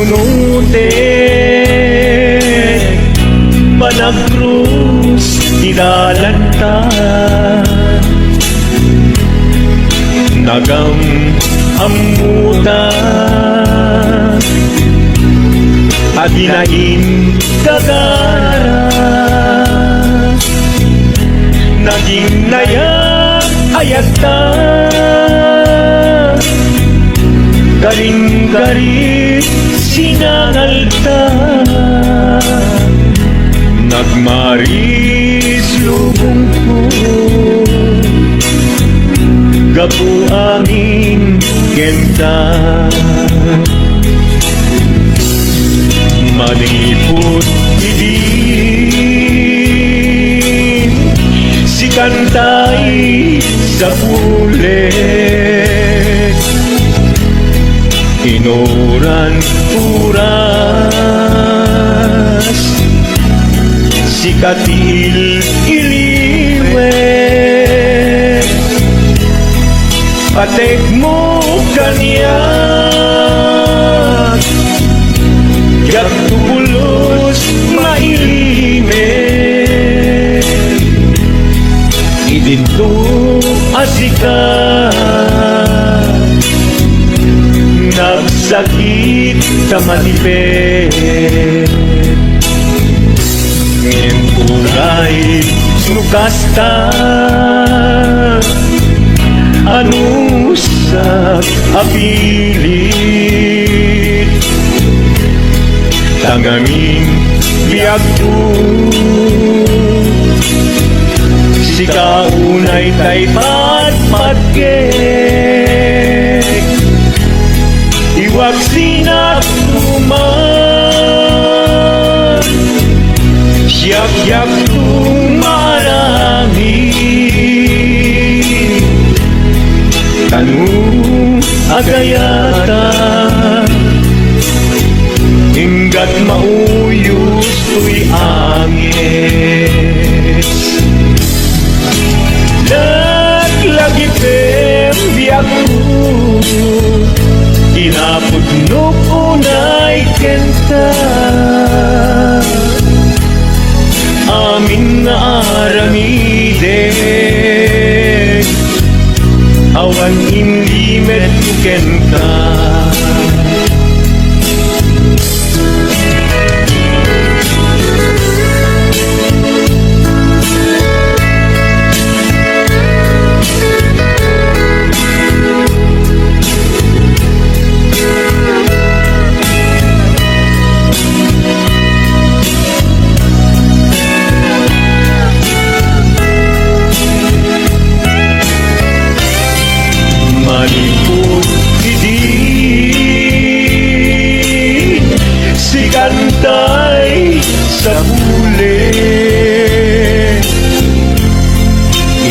panunutin Panagrus Idalanta Nagam amuta Adinain kagara Naging nayak ayata Garing-garit sinangalta Nagmaris lubong ko Gapu angin genta Manipot idin Si kantay sa pulet Inuran uras Si katil iliwet Patek mo kanyak Yak tubulos mailimet Idinto asikat Nagsakit ka manipet Ngempulay nukasta Anusak apilit Tangangin biag tu Si kaunay tay patpatgek Iwag sinak tuman Siyak-yak tumarami Tanong agayata Hinggat mauyos tuy angis Naglagipem biyak mo Kinapudnok unay kenta Amin na aramiden Awan inlimet kenta Manipot idin Si kantay sa bulit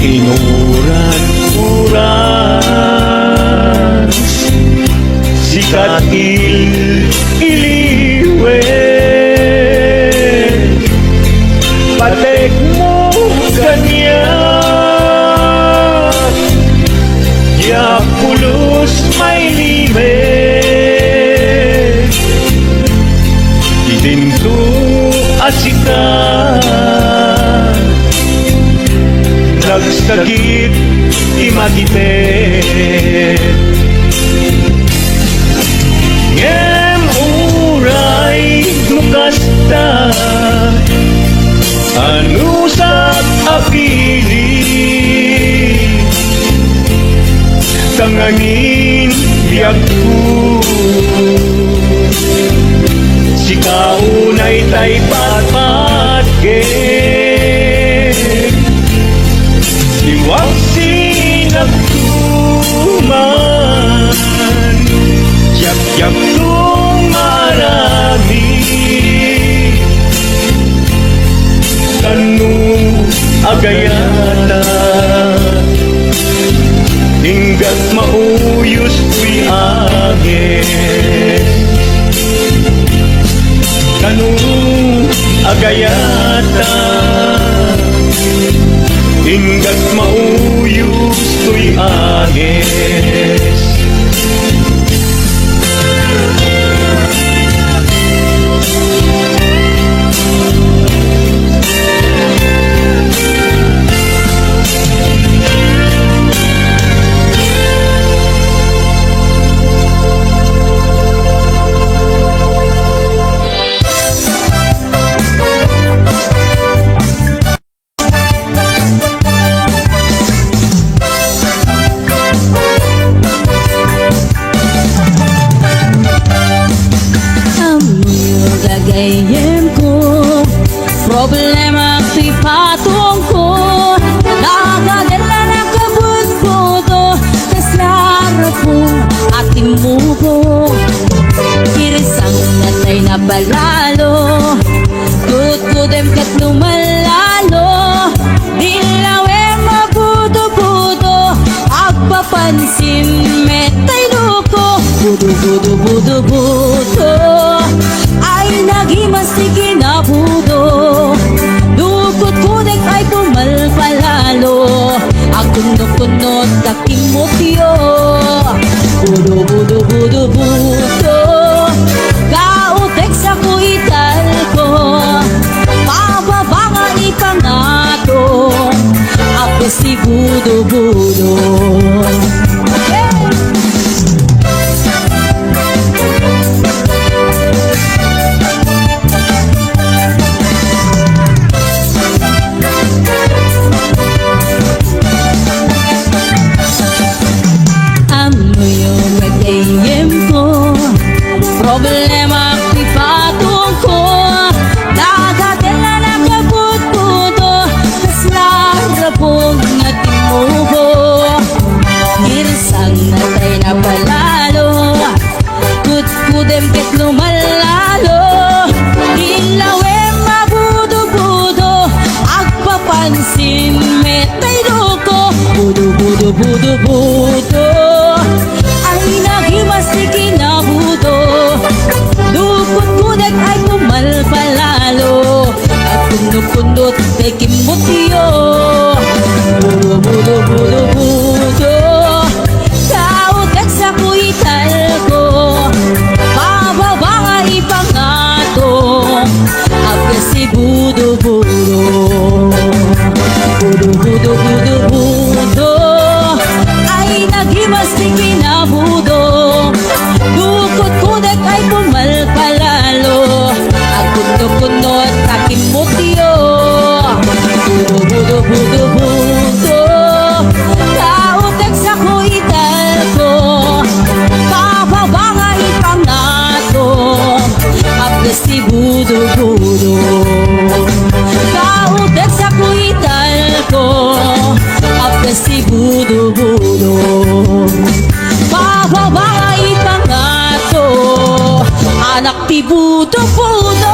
Inuran uras Si katil iliwet Patek mo ganyan Ya pulos may limet Idinto asikan Nagsagit imagitet Ngem uray nukasta Anusap apili Tangangin biag ko Si kaunay tay patpatgek Iwag sinagtuman Yak-yak tumarami Tanong agayata Hinggat mauyos tuy angin gayem ko problema ti patong ko nagadala na kabut ko to kaslara ko ating mubo kirisang natay na balalo tutudem kat lumalalo dilawe mabudo-budo agpapansin metay luko budo-budo-budo-budo ay nagimastig na budo dukot kudek ay pumalpalalo agkunot-kunot kaking mutyo budo-budo-budo-budo kautek sa kuital ko pababa nga ipangato ako si budo-budo. Problema ti patong ko nagadala na kabut-budo kaslara pong natimubo girsang natay na palalo kutkudem ket lumalalo dilawe mabudo-budo agpapansin metay luko budo-budo-budo-budo ay nagimastig na budo dukot kudek ay pumalpalalo at kunot-kunot kay kimutyo budo-budo-budo-budo kautek sa kuital ko bababa nga ipangato aga si budo-budo budo-budo-budo-budo ay nagimastig na budo dukot kudek ay pumalpalalo at kunot-kunot kaking mutyo budo-budo-budo-budo kautek sa kuital ko pababa nga ipangato aga si budo-budo kautek sa kuital ko aga si budo-budo pababa nga ipangato anak ti budo-budo.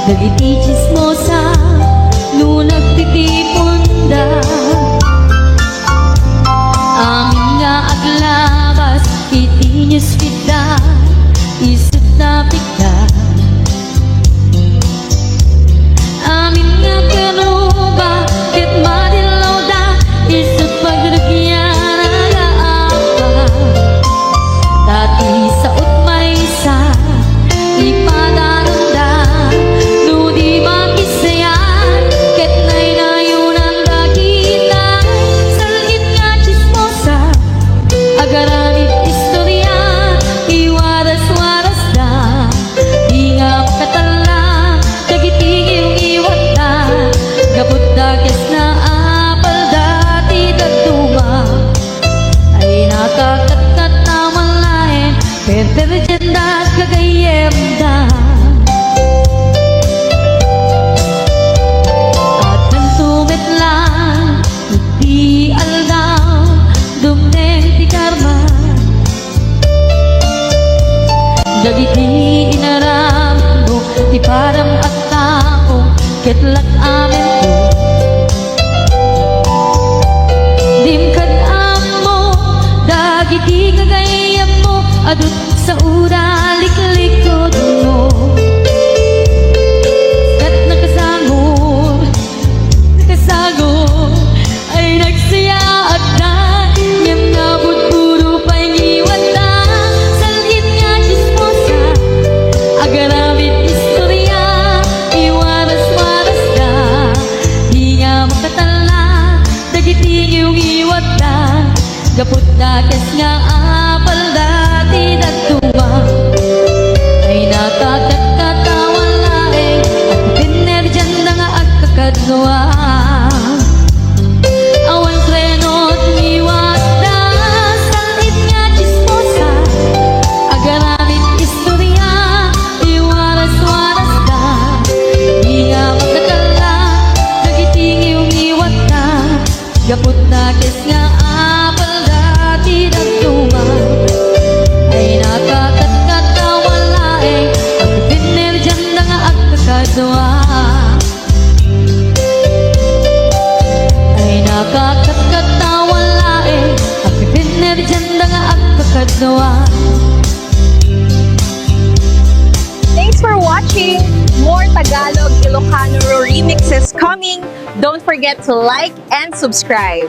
Dagiti chismosa no nagtitipunda amin nga aglabas iti nyes fita isut na pigda amin nga kanuba ket madilaw da isut pagregyan aga-aga dati sa utmay sa ipadananda no di makisayan ket nay nayunan dagita salgit nga chismosa agaranit istorya iwaras-waras da di nga katala dagiti iwat da gabut da kes na apal dati dagduma ay nakakatkat na malain perperjen da kagayem da at nantumit lang di aldaw dumneng ti karma dagiti inaram mo ti param at tao ketlak amin ko dimkad amo dagiti kagayem mo adut sa ura liklikod mo kat nakasagod ay nagsaya at na yam na budburo pa'y iwan Gapot dakes nga apal dati nagtuwa ay nakakatawa laing at pinerjan na nga agkakadwa. Awan trenot miwas da salit nga chismosa agaramit istorya iwaras-waras da di nga magkatala nagitingi umiwat da gapot dakes nga apal dati nagtuwa ay nakakatawa laing at pinerjan na nga agkakadwa. Ay nakakatawa laing at pinerjan na nga agkakadwa. Thanks for watching! More Tagalog Ilocano remixes coming! Don't forget to like and subscribe!